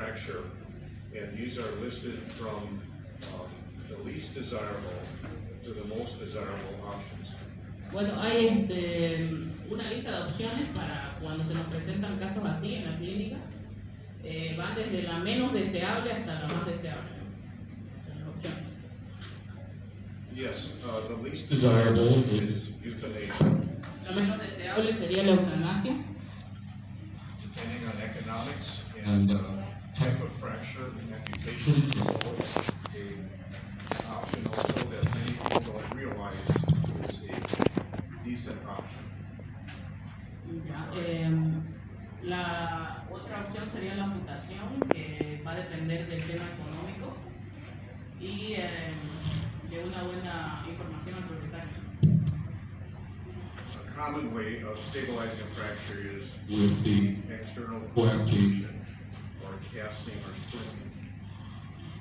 fracture, and these are listed from the least desirable to the most desirable options. Bueno, hay una lista de opciones para cuando se nos presentan casos así en la clínica. Van desde la menos deseable hasta la más deseable. Las opciones. Yes, the least desirable is euthanasia. La menos deseable sería la eutanasia. Depending on economics and type of fracture, amputation is always a option also that many people don't realize is a decent option. Ya, la otra opción sería la amputación, que va a depender del tema económico y de una buena información al propietario. A common way of stabilizing a fracture is with the external coaptation or casting or splitting.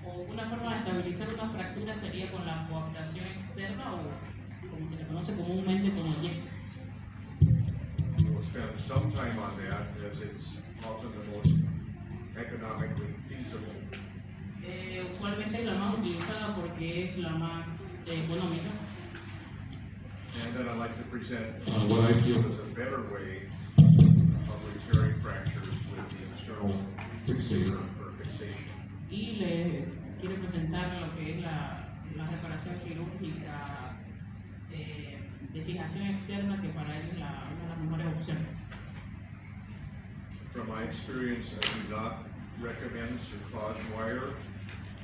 O una forma de estabilizar una fractura sería con la coaptación externa o como se le conoce comúnmente como yeso. We'll spend some time on that as it's often the most economically feasible. Usualmente es la más utilizada porque es la más económica. And then I'd like to present what I feel is a better way of repairing fractures with the external fixator or fixation. Y le quiero presentar lo que es la reparación quirúrgica de fijación externa, que para él es una de las mejores opciones. From my experience, I do not recommend cerclage wire.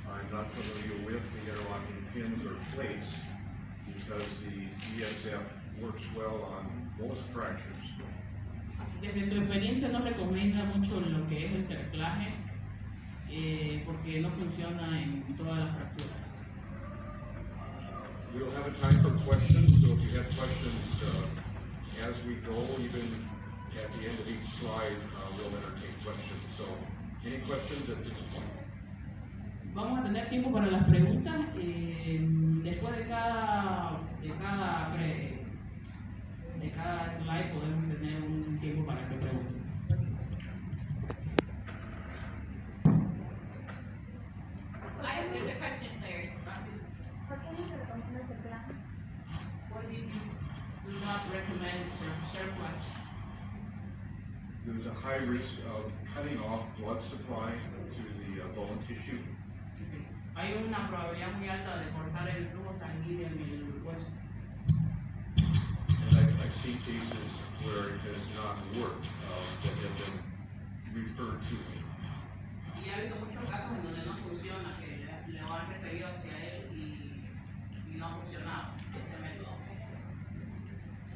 I'm not familiar with the interlocking pins or plates because the ESF works well on most fractures. Desde su experiencia no recomienda mucho lo que es el cerclaje porque no funciona en todas las fracturas. We'll have a time for questions, so if you have questions as we go, even at the end of each slide, we'll entertain questions. So, any questions at this point? Vamos a tener tiempo para las preguntas. Después de cada slide podemos tener un tiempo para que pregunten. There's a question there. ¿Por qué no se recomienda ese plan? Why do you do not recommend cerclage? There's a high risk of cutting off blood supply to the bone tissue. Hay una probabilidad muy alta de cortar el flujo sanguíneo en el hueso. And I've seen cases where it has not worked, that have been referred to me. Y ha habido muchos casos en donde no funciona, que le han referido hacia él y no ha funcionado ese método.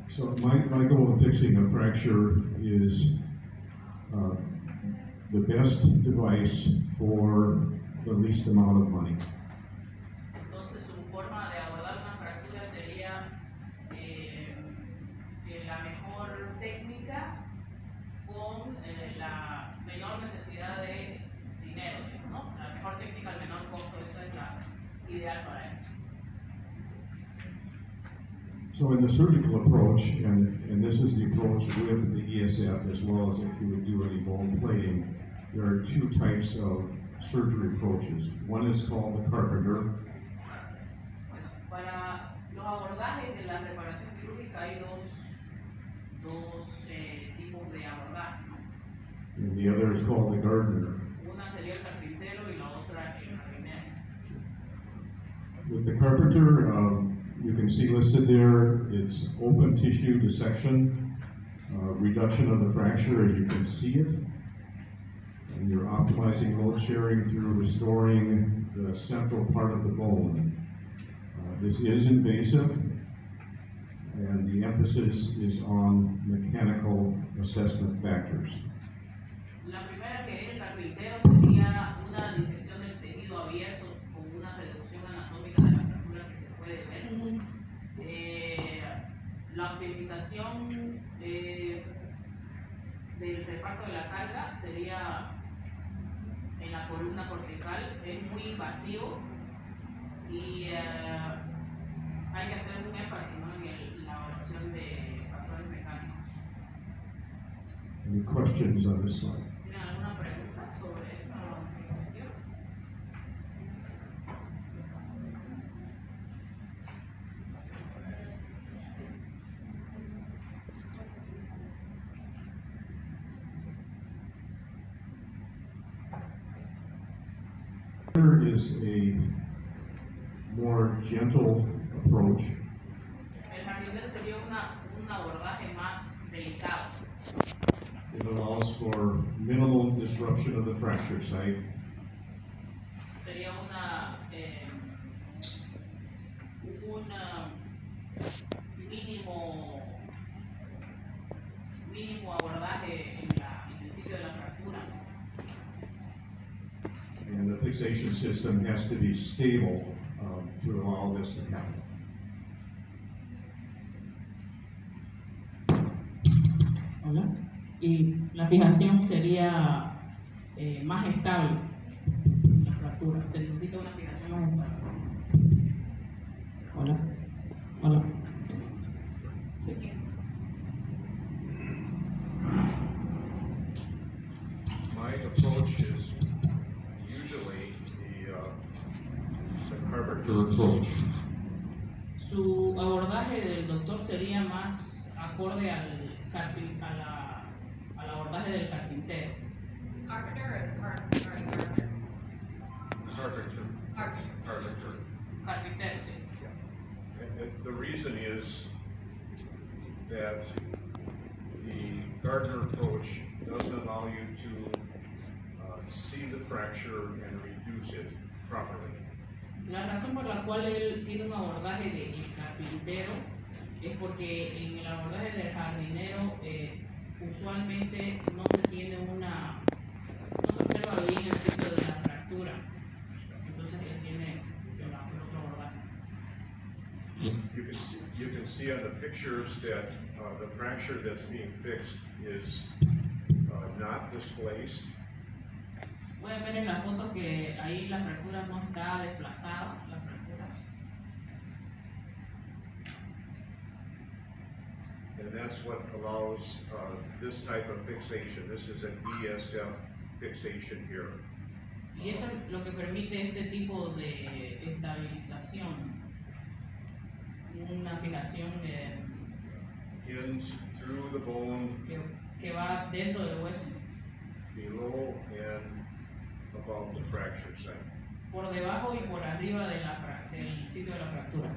So my goal of fixing a fracture is the best device for the least amount of money. Entonces su forma de abordar una fractura sería la mejor técnica con la menor necesidad de dinero, ¿no? La mejor técnica al menor costo, esa es la ideal para él. So in the surgical approach, and this is the approach with the ESF as well as if you would do any bone plating, there are two types of surgery approaches. One is called the carpenter. Bueno, para los abordajes de la reparación quirúrgica hay dos tipos de abordaje, ¿no? And the other is called the gardener. Una sería el carpintero y la otra el jardinero. With the carpenter, you can see listed there, it's open tissue dissection, reduction of the fracture as you can see it. And you're optimizing load sharing through restoring the central part of the bone. This is invasive, and the emphasis is on mechanical assessment factors. La primera, que es el carpintero, sería una disección del tejido abierto con una reducción anatómica de la fractura que se puede ver. La optimización del reparto de la carga sería en la columna cortical, es muy invasivo y hay que hacer un énfasis, ¿no?, en la evaluación de factores mecánicos. Any questions on this slide? ¿Tienen alguna pregunta sobre eso? There is a more gentle approach. El jardinero sería un abordaje más delicado. It allows for minimal disruption of the fracture site. Sería un mínimo abordaje en el sitio de la fractura. And the fixation system has to be stable to allow this to happen. Hola. Y la fijación sería más estable en la fractura. Se necesita una fijación más estable. Hola. Hola. Sí. My approach is usually the carpenter approach. Su abordaje del doctor sería más acorde al abordaje del carpintero. Carpenter or carpenter? Carpenter. Carpenter. Carpintero, sí. And the reason is that the Gardner approach doesn't allow you to see the fracture and reduce it properly. La razón por la cual él tiene un abordaje de carpintero es porque en el abordaje del jardinero usualmente no se observa bien el sitio de la fractura. Entonces él tiene el otro abordaje. You can see on the pictures that the fracture that's being fixed is not displaced. Pueden ver en la foto que ahí la fractura no está desplazada, la fractura. And that's what allows this type of fixation. This is an ESF fixation here. Y eso es lo que permite este tipo de estabilización, una fijación Ins through the bone, que va dentro del hueso, below and above the fracture site. por debajo y por arriba de del sitio de la fractura.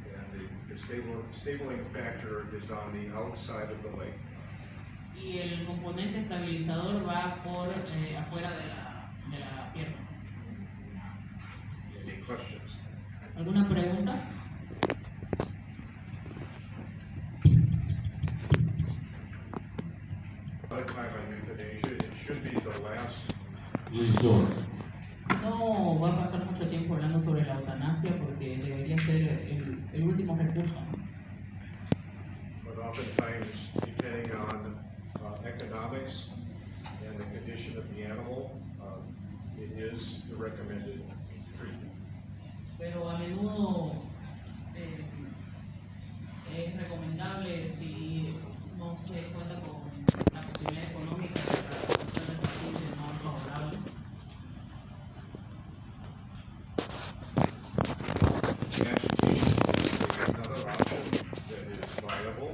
And the stabling factor is on the outside of the leg. Y el componente estabilizador va por afuera de la pierna. Any questions? ¿Alguna pregunta? A lot of time on euthanasia, it should be the last Resort. No va a pasar mucho tiempo hablando sobre la eutanasia porque debería ser el último recurso, ¿no? but oftentimes, depending on economics and the condition of the animal, it is the recommended treatment. Pero a menudo es recomendable si no se cuenta con la posibilidad económica de la situación del paciente no favorable. Amputation is another option that is viable.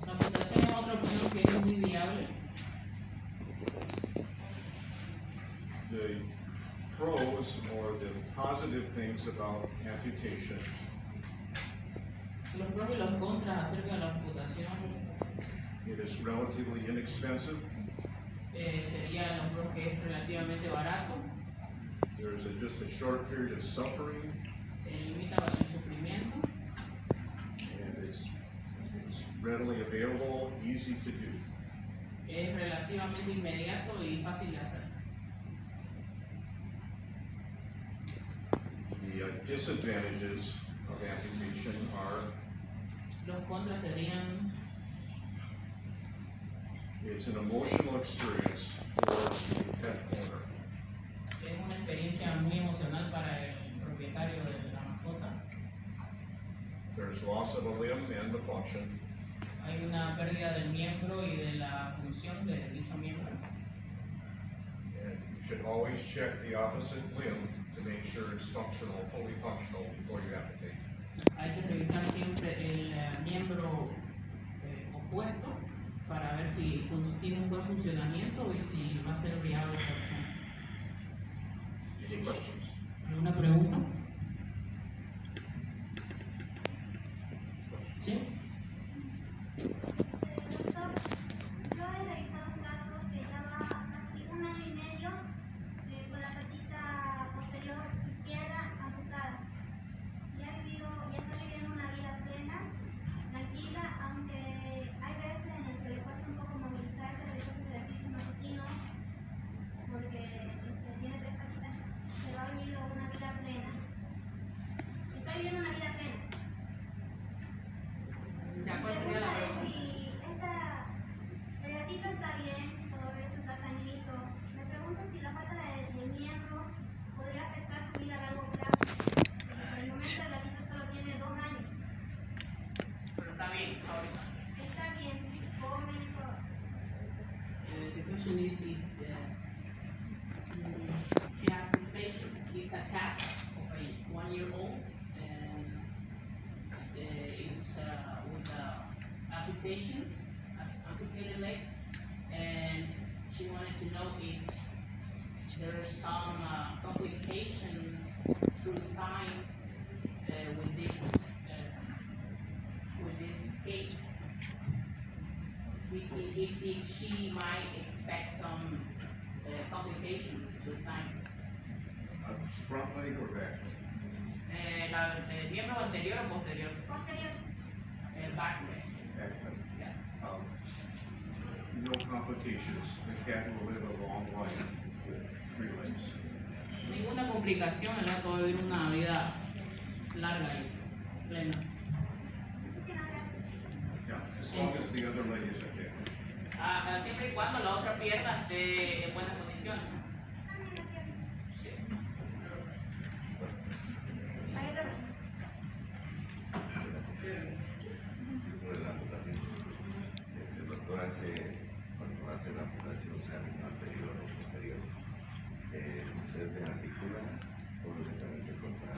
La amputación es otra opción que es muy viable. The pros or the positive things about amputation Los pros y los contras acerca de la amputación it is relatively inexpensive. sería los pros que es relativamente barato, There's just a short period of suffering, limita el sufrimiento, and it's readily available, easy to do. es relativamente inmediato y fácil de hacer. The disadvantages of amputation are Los contras serían it's an emotional experience for the pet owner. es una experiencia muy emocional para el propietario de la mascota. There's loss of a limb and the function, Hay una pérdida del miembro y de la función de dicho miembro. and you should always check the opposite limb to make sure it's functional, fully functional before you amputate. Hay que revisar siempre el miembro opuesto para ver si tiene un buen funcionamiento y si va a ser viable por ejemplo. Any questions? ¿Alguna pregunta? ¿Sí? Doctor, yo he revisado un gato que lleva casi 1 año y medio con la patita posterior izquierda amputada. Ya está viviendo una vida plena, tranquila, aunque hay veces en el que le cuesta un poco movilizarse, le cuesta ejercicio matutino, porque tiene 3 patitas, pero ha vivido una vida plena. Está viviendo una vida plena. Ya, Mi ¿cuál sería la pregunta es pregunta? si el gatito está bien, todo eso está sanito. Me pregunto si la falta de miembro podría afectar su vida a largo plazo. Por el momento el gatito solo tiene 2 años. Pero está bien ahorita. Está bien, come y todo. The question is if she has this patient. It's a cat of a 1-year-old, and it's with amputation, amputated leg, and she wanted to know if there are some complications through time with this case. If she might expect some complications through time. Front leg or back leg? ¿El miembro anterior o posterior? Posterior. El back leg. Back leg. Yeah. No complications. The cat will live a long life with 3 legs. Ninguna complicación, el gato va a vivir una vida larga y plena. Muchísimas gracias. Yeah, as long as the other leg is okay. Siempre y cuando la otra pierna esté en buenas condiciones. Sobre la amputación, el doctor cuando hace la amputación, sea anterior o posterior, ustedes ven articula o directamente contra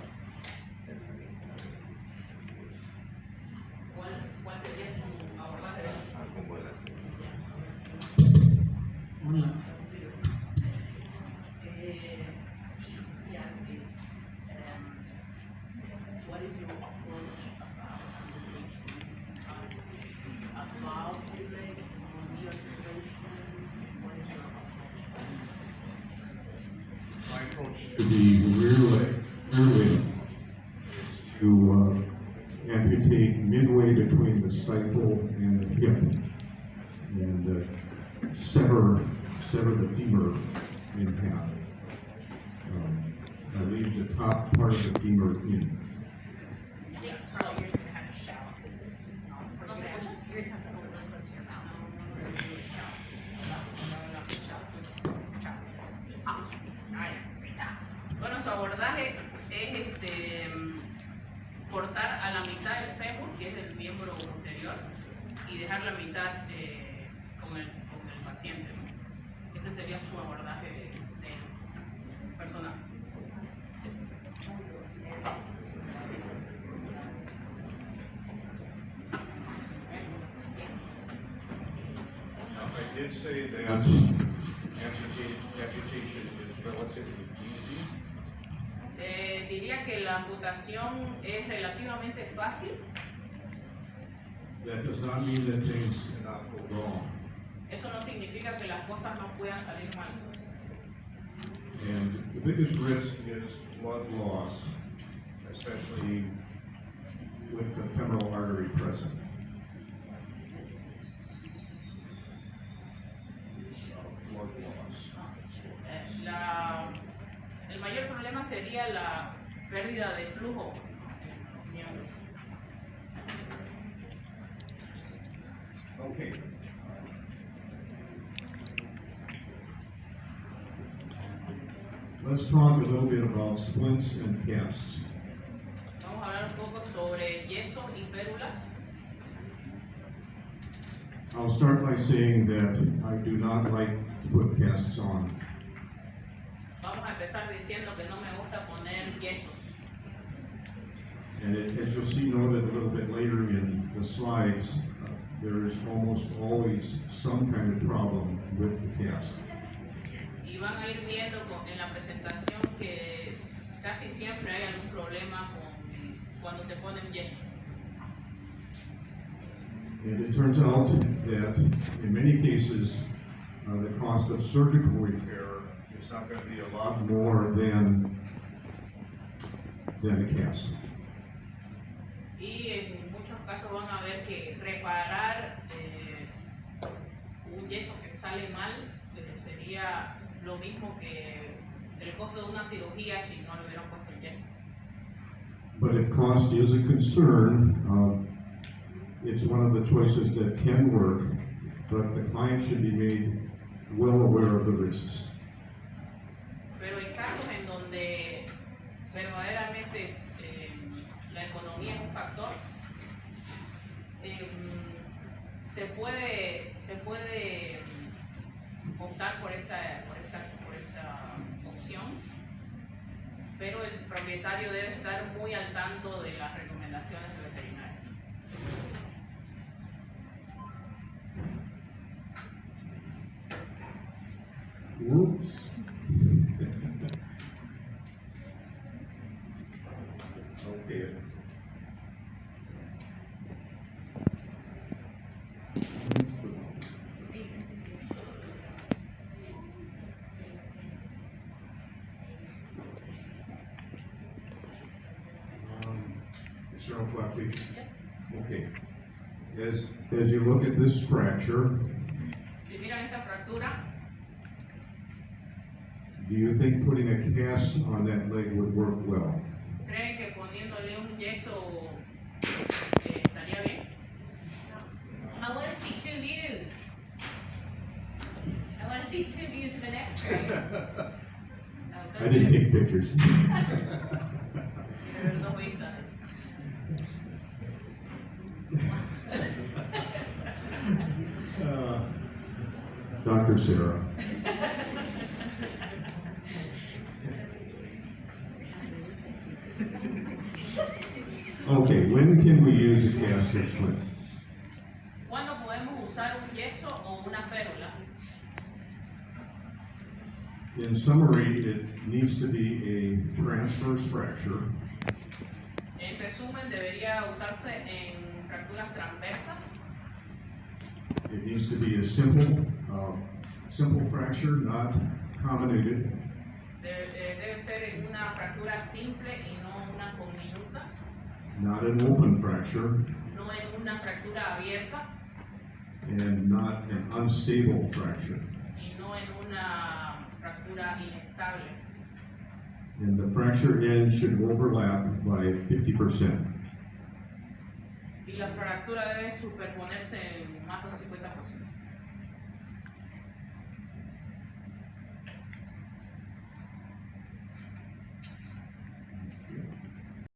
el jardín. ¿Cuál sería su abordaje? Algo puede hacer. Hola. He asked you, what is your approach about the leg, knee articulations? What is your approach? My approach To the rear leg is to amputate midway between the stifle and the hip, and sever the femur in half. I leave the top part of the femur in. Yeah, Carla, you're just gonna have to shout, because it's just not for you. You're gonna have to hold it close to your mouth. Bueno, su abordaje es cortar a la mitad el fémur, si es el miembro posterior, y dejar la mitad con el paciente, ¿no? Ese sería su abordaje de personal. I did say that amputation is relatively easy. Diría que la amputación es relativamente fácil. That does not mean that things cannot go wrong. Eso no significa que las cosas no puedan salir mal. And the biggest risk is blood loss, especially with the femoral artery present. Blood loss. El mayor problema sería la pérdida de flujo en los miembros. Okay. Let's talk a little bit about splints and casts. Vamos a hablar un poco sobre yesos y férulas. I'll start by saying that I do not like to put casts on. Vamos a empezar diciendo que no me gusta poner yesos. And as you'll see noted a little bit later in the slides, there is almost always some kind of problem with the cast. Y van a ir viendo en la presentación que siempre hay algún problema cuando se pone un yeso. And it turns out that in many cases, the cost of surgical repair It's not gonna be a lot lot more than the cast. Y en muchos casos van a ver que reparar un yeso que sale mal sería lo mismo que el costo de una cirugía si no le hubieran puesto el yeso. But if cost is a concern, it's one of the choices that can work, but the client should be made well aware of the risks. Pero en casos en donde verdaderamente la economía es un factor, se puede optar por esta opción, pero el propietario debe estar muy al tanto de las recomendaciones del veterinario. Whoops. Okay. External claudication. Okay. As you look at this fracture, Si miran esta fractura, do you think putting a cast on that leg would work well? ¿creen que poniéndole un yeso estaría bien? I wanna see 2 views. I wanna see 2 views of an X-ray. I didn't take pictures. Quiere ver dos vistas. Dr. Sarah. Okay, when can we use a cast or splint? ¿Cuándo podemos usar un yeso o una férula? In summary, it needs to be a transverse fracture. En resumen, debería usarse en fracturas transversas. It needs to be a simple fracture, not comminuted. Debe ser en una fractura simple y no una conminuta, Not an open fracture, no en una fractura abierta and not an unstable fracture. y no en una fractura inestable. And the fracture end should overlap by 50%. Y la fractura debe superponerse en más de un